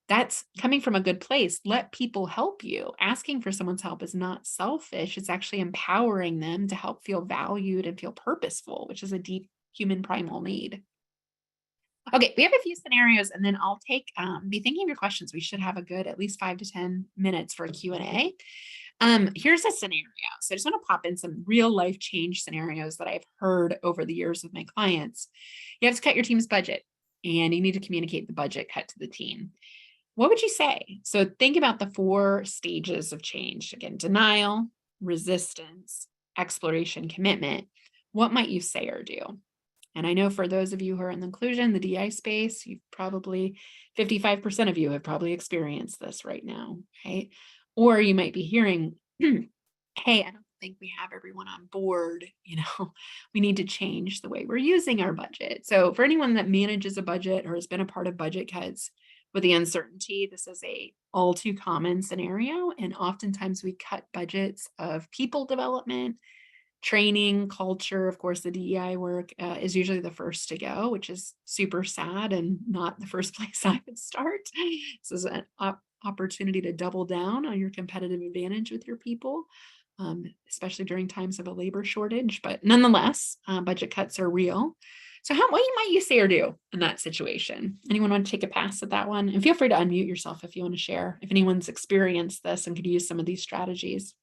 That's coming from a good place. Let people help you. Asking for someone's help is not selfish. It's actually empowering them to help feel valued and feel purposeful, which is a deep human primal need. Okay, we have a few scenarios, and then I'll be thinking of your questions. We should have a good at least 5 to 10 minutes for a Q&A. Here's a scenario. So I just want to pop in some real life change scenarios that I've heard over the years with my clients. You have to cut your team's budget, and you need to communicate the budget cut to the team. What would you say? So think about the 4 stages of change. Again, denial, resistance, exploration, commitment. What might you say or do? And I know for those of you who are in the inclusion, the DI space, 55% of you have probably experienced this right now, right? Or you might be hearing, hey, I don't think we have everyone on board. We need to change the way we're using our budget. So for anyone that manages a budget or has been a part of budget cuts with the uncertainty, this is a all too common scenario. And oftentimes we cut budgets of people development, training, culture. Of course, the DEI work is usually the first to go, which is super sad and not the first place I would start. This is an opportunity to double down on your competitive advantage with your people, especially during times of a labor shortage. But nonetheless, budget cuts are real. So what might you say or do in that situation? Anyone want to take a pass at that one? And feel free to unmute yourself if you want to share, if anyone's experienced this and could use some of these strategies.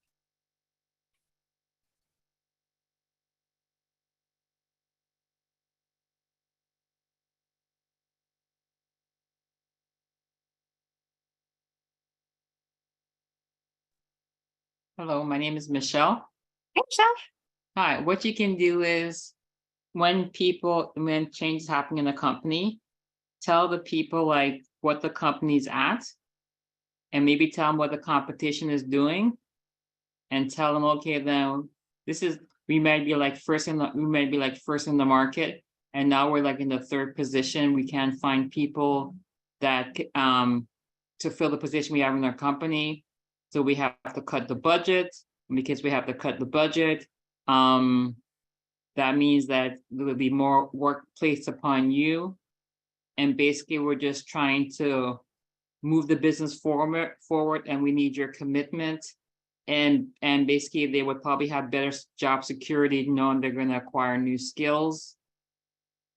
Hello, my name is Michelle. Hey, Michelle. Hi, what you can do is when changes happen in a company, tell the people like what the company's at and maybe tell them what the competition is doing and tell them, okay, then we might be like first in the market. And now we're like in the 3rd position. We can't find people that to fill the position we have in our company. So we have to cut the budget. Because we have to cut the budget, that means that there will be more work placed upon you. And basically, we're just trying to move the business forward, and we need your commitment. And basically, they would probably have better job security, knowing they're going to acquire new skills.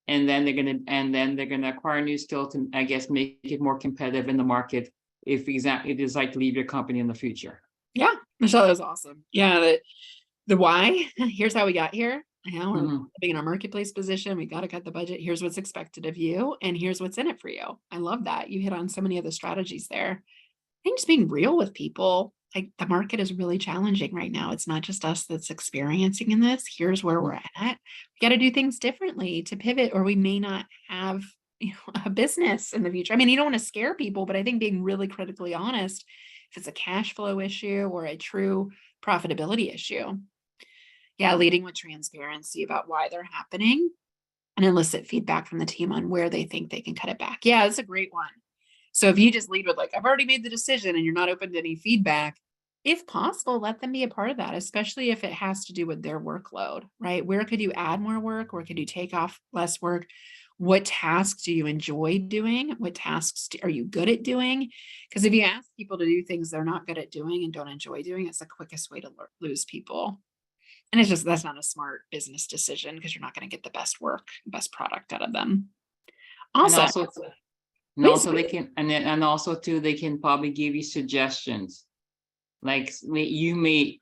And then they're going to acquire new skills to, I guess, make it more competitive in the market if you decide to leave your company in the future. Yeah, Michelle, that was awesome. Yeah, the why, here's how we got here. We're living in a marketplace position. We got to cut the budget. Here's what's expected of you, and here's what's in it for you. I love that. You hit on so many of the strategies there. I think just being real with people, like the market is really challenging right now. It's not just us that's experiencing in this. Here's where we're at. We got to do things differently to pivot, or we may not have a business in the future. I mean, you don't want to scare people, but I think being really critically honest, if it's a cash flow issue or a true profitability issue. Yeah, leading with transparency about why they're happening and elicit feedback from the team on where they think they can cut it back. Yeah, that's a great one. So if you just lead with like, I've already made the decision and you're not open to any feedback, if possible, let them be a part of that, especially if it has to do with their workload, right? Where could you add more work? Where could you take off less work? What tasks do you enjoy doing? What tasks are you good at doing? Because if you ask people to do things they're not good at doing and don't enjoy doing, it's the quickest way to lose people. And that's not a smart business decision because you're not going to get the best work, best product out of them. Also, they can probably give you suggestions. Like you may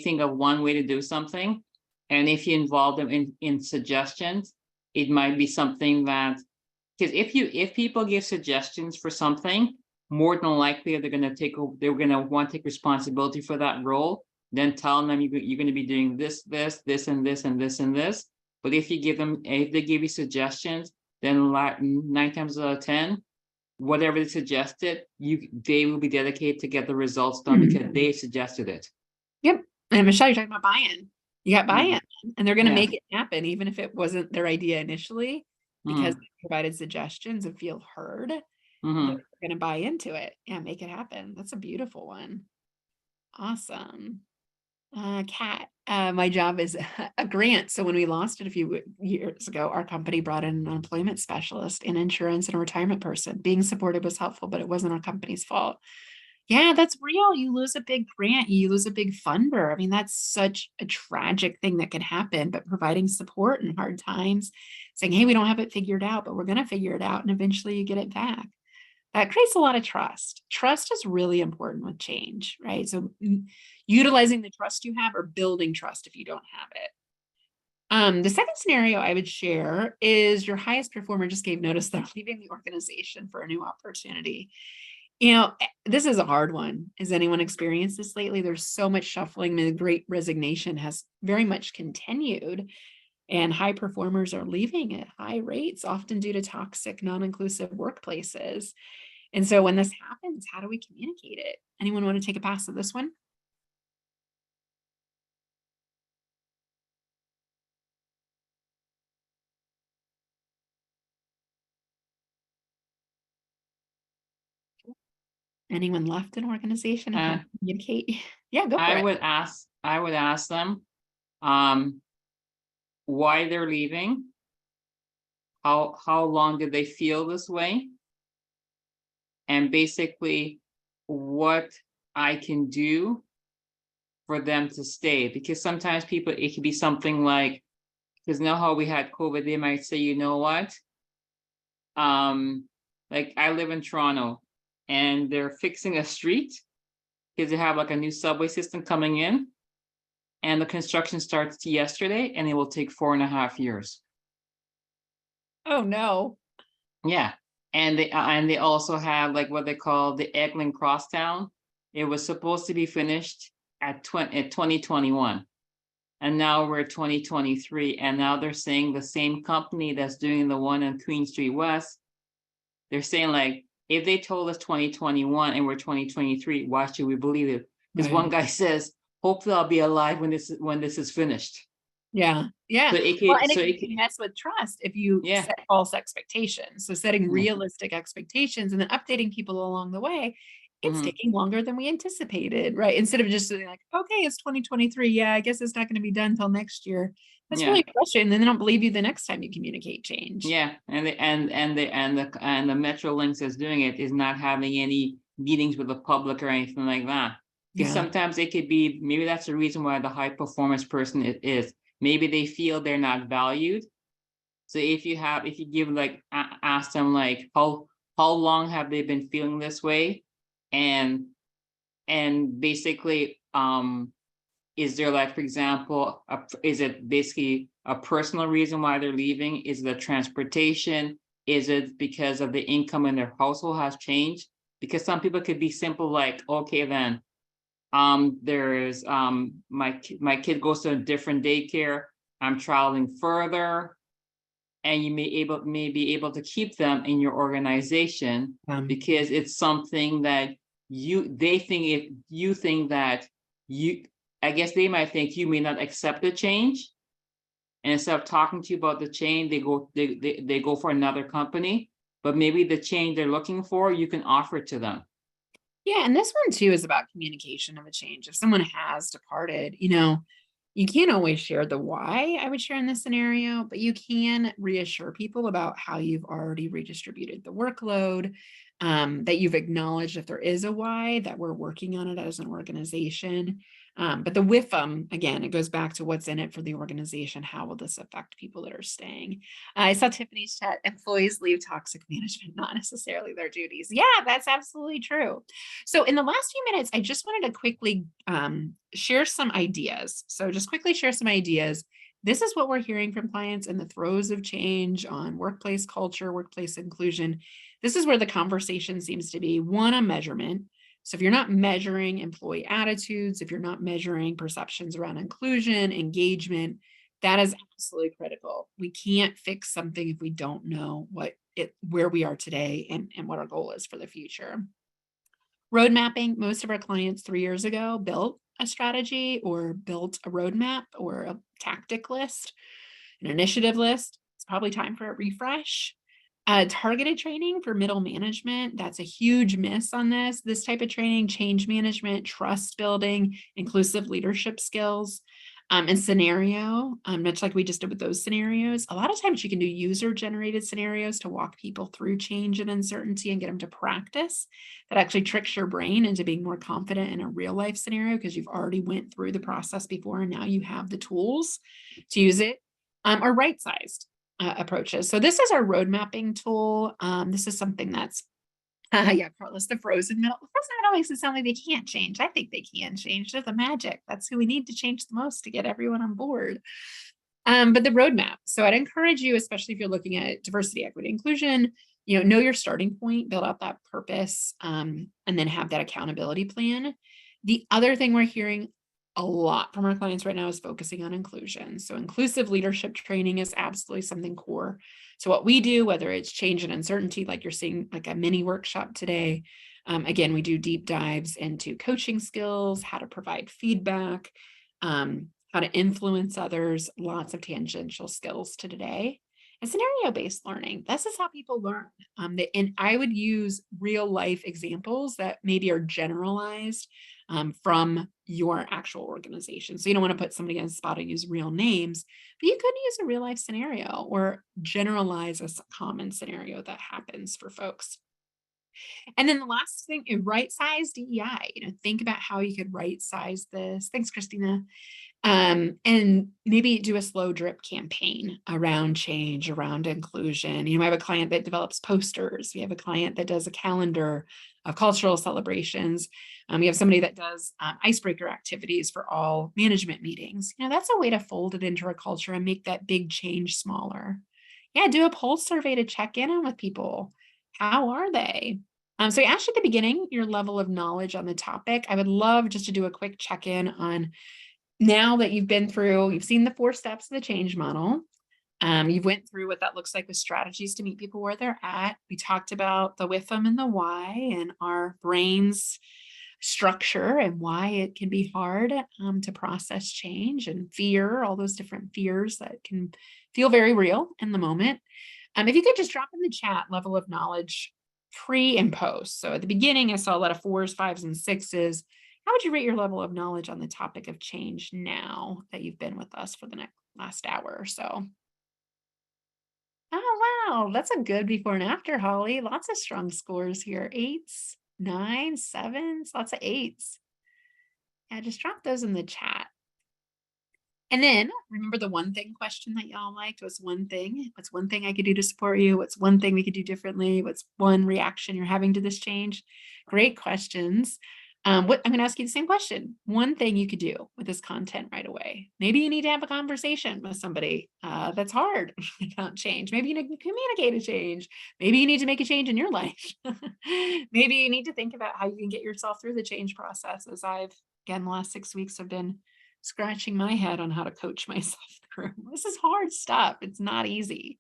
think of one way to do something, and if you involve them in suggestions, it might be something that, because if people give suggestions for something, more than likely they're going to want to take responsibility for that role. then tell them you're going to be doing this, this, and this, and this, and this. But if they give you suggestions, then 9 times out of 10, whatever they suggested, they will be dedicated to get the results done because they suggested it. Yep. And Michelle, you're talking about buy-in. You got buy-in, and they're going to Yeah. make it happen, even if it wasn't their idea initially, because Mhm. they provided suggestions and feel heard. Mhm. They're going to buy into it and make it happen. That's a beautiful one. Awesome. Kat, my job is a grant. So when we lost it a few years ago, our company brought in an unemployment specialist, an insurance and a retirement person. Being supported was helpful, but it wasn't our company's fault. Yeah, that's real. You lose a big grant, you lose a big funder. I mean, that's such a tragic thing that can happen, but providing support in hard times, saying, hey, we don't have it figured out, but we're going to figure it out. And eventually you get it back. That creates a lot of trust. Trust is really important with change, right? So utilizing the trust you have or building trust if you don't have it. The second scenario I would share is your highest performer just gave notice they're leaving the organization for a new opportunity. This is a hard one. Has anyone experienced this lately? There's so much shuffling. The great resignation has very much continued, and high performers are leaving at high rates, often due to toxic, non-inclusive workplaces. And so when this happens, how do we communicate it? Anyone want to take a pass at this one? Anyone left an organization and how Uh, to communicate? Yeah, go for it. I would ask them why they're leaving, how long did they feel this way, and basically what I can do for them to stay. Because sometimes people, it could be something like, because now how we had COVID, they might say, you know what? Like I live in Toronto and they're fixing a street because they have like a new subway system coming in, and the construction starts yesterday and it will take 4.5 years. Oh no. Yeah. And they also have like what they call the Eglin Crosstown. It was supposed to be finished at 2021. And now we're 2023. And now they're saying the same company that's doing the one on Queen Street West, they're saying like, if they told us 2021 and we're 2023, why should we believe it? Because Right. one guy says, hopefully I'll be alive when this is finished. Yeah. Yeah. So it Well, could, and so it it can could, mess with trust if you yeah, set false expectations. So setting yeah, realistic expectations and then updating people along the way, it's mhm, taking longer than we anticipated, right? Instead of just saying like, okay, it's 2023. Yeah, I guess it's not going to be done till next year. That's yeah. really frustrating. And then they don't believe you the next time you communicate change. Yeah, and the Metrolinx is doing it is not having any meetings with the public or anything like that. Because Yeah. sometimes it could be, maybe that's the reason why the high performance person it is. Maybe they feel they're not valued. So if you give like ask them like how long have they been feeling this way, and basically is there like, for example, is it basically a personal reason why they're leaving? Is it the transportation? Is it because of the income in their household has changed? Because some people could be simple like, okay, then there's my kid goes to a different daycare. I'm traveling further, and you may be able to keep them in your organization because it's something that you think that you, I guess they might think you may not accept the change, and instead of talking to you about the change, they go for another company, but maybe the change they're looking for, you can offer it to them. Yeah, and this one too is about communication of a change. If someone has departed, you can't always share the why I would share in this scenario, but you can reassure people about how you've already redistributed the workload, that you've acknowledged if there is a why, that we're working on it as an organization. But the WIFM, again, it goes back to what's in it for the organization. How will this affect people that are staying? I saw Tiffany's chat, employees leave toxic management, not necessarily their duties. Yeah, that's absolutely true. So in the last few minutes, I just wanted to quickly share some ideas. So just quickly share some ideas. This is what we're hearing from clients in the throes of change on workplace culture, workplace inclusion. This is where the conversation seems to be: one, on measurement. So if you're not measuring employee attitudes, if you're not measuring perceptions around inclusion, engagement, that is absolutely critical. We can't fix something if we don't know where we are today and what our goal is for the future. Road mapping, most of our clients 3 years ago built a strategy or built a roadmap or a tactic list, an initiative list. It's probably time for a refresh. Targeted training for middle management, that's a huge miss on this. This type of training, change management, trust building, inclusive leadership skills, and scenario, much like we just did with those scenarios. A lot of times you can do user-generated scenarios to walk people through change and uncertainty and get them to practice. That actually tricks your brain into being more confident in a real life scenario because you've already went through the process before and now you have the tools to use it, or right-sized approaches. So this is our road mapping tool. This is something that's, yeah, Carlos, the frozen middle. The frozen middle makes it sound like they can't change. I think they can change. They're the magic. That's who we need to change the most to get everyone on board. But the roadmap. So I'd encourage you, especially if you're looking at diversity, equity, inclusion, know your starting point, build out that purpose, and then have that accountability plan. The other thing we're hearing a lot from our clients right now is focusing on inclusion. So inclusive leadership training is absolutely something core. So what we do, whether it's change and uncertainty, like you're seeing like a mini workshop today, again, we do deep dives into coaching skills, how to provide feedback, how to influence others, lots of tangential skills to today. And scenario-based learning, this is how people learn. And I would use real life examples that maybe are generalized from your actual organization. So you don't want to put somebody on the spot and use real names, but you could use a real life scenario or generalize a common scenario that happens for folks. And then the last thing is right size DEI. Think about how you could right size this. Thanks, Christina. And maybe do a slow drip campaign around change, around inclusion. I have a client that develops posters. We have a client that does a calendar of cultural celebrations. We have somebody that does icebreaker activities for all management meetings. That's a way to fold it into our culture and make that big change smaller. Yeah, do a pulse survey to check in on with people. How are they? So I asked you at the beginning your level of knowledge on the topic. I would love just to do a quick check-in on, now that you've seen the 4 steps of the change model. You've went through what that looks like with strategies to meet people where they're at. We talked about the with them and the why and our brain's structure and why it can be hard to process change and fear, all those different fears that can feel very real in the moment. If you could just drop in the chat level of knowledge pre and post. So at the beginning, I saw a lot of 4s, 5s, and 6s. How would you rate your level of knowledge on the topic of change now that you've been with us for the last hour or so? Oh, wow. That's a good before and after, Holly. Lots of strong scores here. 8s, 9s, 7s, lots of 8s. Yeah, just drop those in the chat. And then remember the one thing question that y'all liked. What's one thing I could do to support you? What's one thing we could do differently? What's one reaction you're having to this change? Great questions. I'm going to ask you the same question. One thing you could do with this content right away. Maybe you need to have a conversation with somebody that's hard about change. Maybe you need to communicate a change. Maybe you need to make a change in your life. Maybe you need to think about how you can get yourself through the change process, as again, the last 6 weeks have been scratching my head on how to coach myself through. This is hard stuff. It's not easy.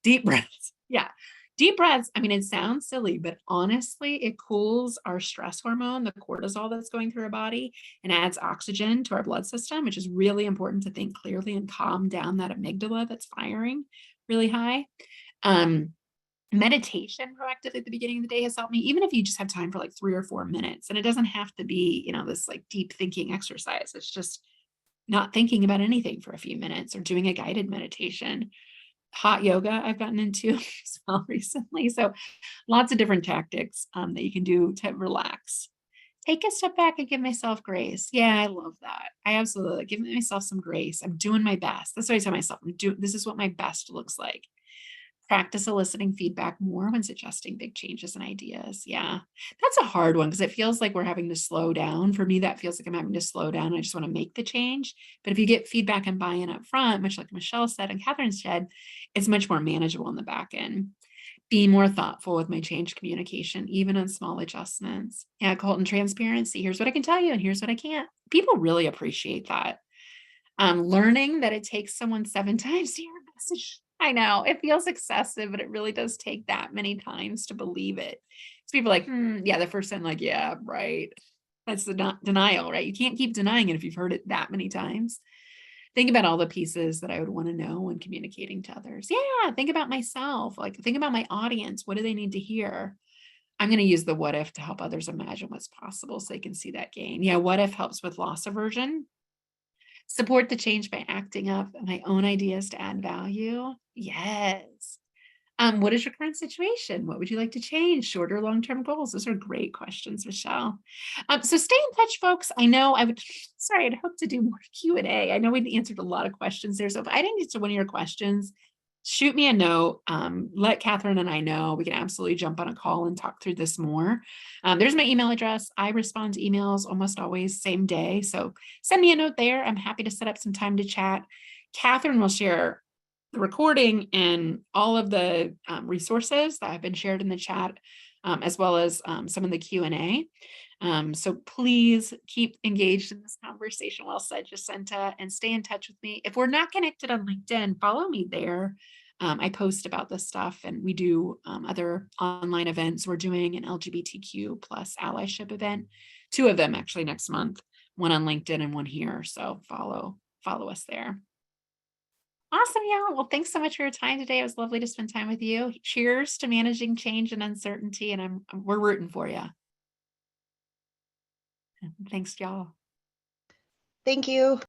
Deep breaths. Yeah. Deep breaths. I mean, it sounds silly, but honestly, it cools our stress hormone, the cortisol that's going through our body, and adds oxygen to our blood system, which is really important to think clearly and calm down that amygdala that's firing really high. Meditation proactively at the beginning of the day has helped me, even if you just have time for like 3 or 4 minutes. And it doesn't have to be, this like deep thinking exercise. It's just not thinking about anything for a few minutes or doing a guided meditation. Hot yoga I've gotten into as well recently. So lots of different tactics that you can do to relax. Take a step back and give myself grace. Yeah, I love that. I absolutely give myself some grace. I'm doing my best. That's what I tell myself. This is what my best looks like. Practice eliciting feedback more when suggesting big changes and ideas. Yeah, that's a hard one because it feels like we're having to slow down. For me, that feels like I'm having to slow down. I just want to make the change. But if you get feedback and buy-in up front, much like Michelle said and Catherine said, it's much more manageable in the back end. Be more thoughtful with my change communication, even on small adjustments. Yeah, Colton, transparency. Here's what I can tell you, and here's what I can't. People really appreciate that. Learning that it takes someone 7 times to hear a message. I know it feels excessive, but it really does take that many times to believe it. So people are like, yeah, the first time, like, yeah, right. That's the denial, right? You can't keep denying it if you've heard it that many times. Think about all the pieces that I would want to know when communicating to others. Yeah, think about myself. Like, think about my audience. What do they need to hear? I'm going to use the what if to help others imagine what's possible so they can see that gain. Yeah, what if helps with loss aversion. Support the change by acting up my own ideas to add value. Yes. What is your current situation? What would you like to change? Short or long-term goals? Those are great questions, Michelle. So stay in touch, folks. I know I would, sorry, I'd hope to do more Q&A. I know we answered a lot of questions there. So if I didn't answer one of your questions, shoot me a note. Let Catherine and I know. We can absolutely jump on a call and talk through this more. There's my email address. I respond to emails almost always same day. So send me a note there. I'm happy to set up some time to chat. Catherine will share the recording and all of the resources that have been shared in the chat, as well as some of the Q&A. So please keep engaged in this conversation. Well said, Jacinta, and stay in touch with me. If we're not connected on LinkedIn, follow me there. I post about this stuff, and we do other online events. We're doing an LGBTQ plus allyship event, 2 of them actually next month, one on LinkedIn and one here. So follow us there. Awesome, yeah. Well, thanks so much for your time today. It was lovely to spend time with you. Cheers to managing change and uncertainty, and we're rooting for you. Thanks, y'all. Thank you.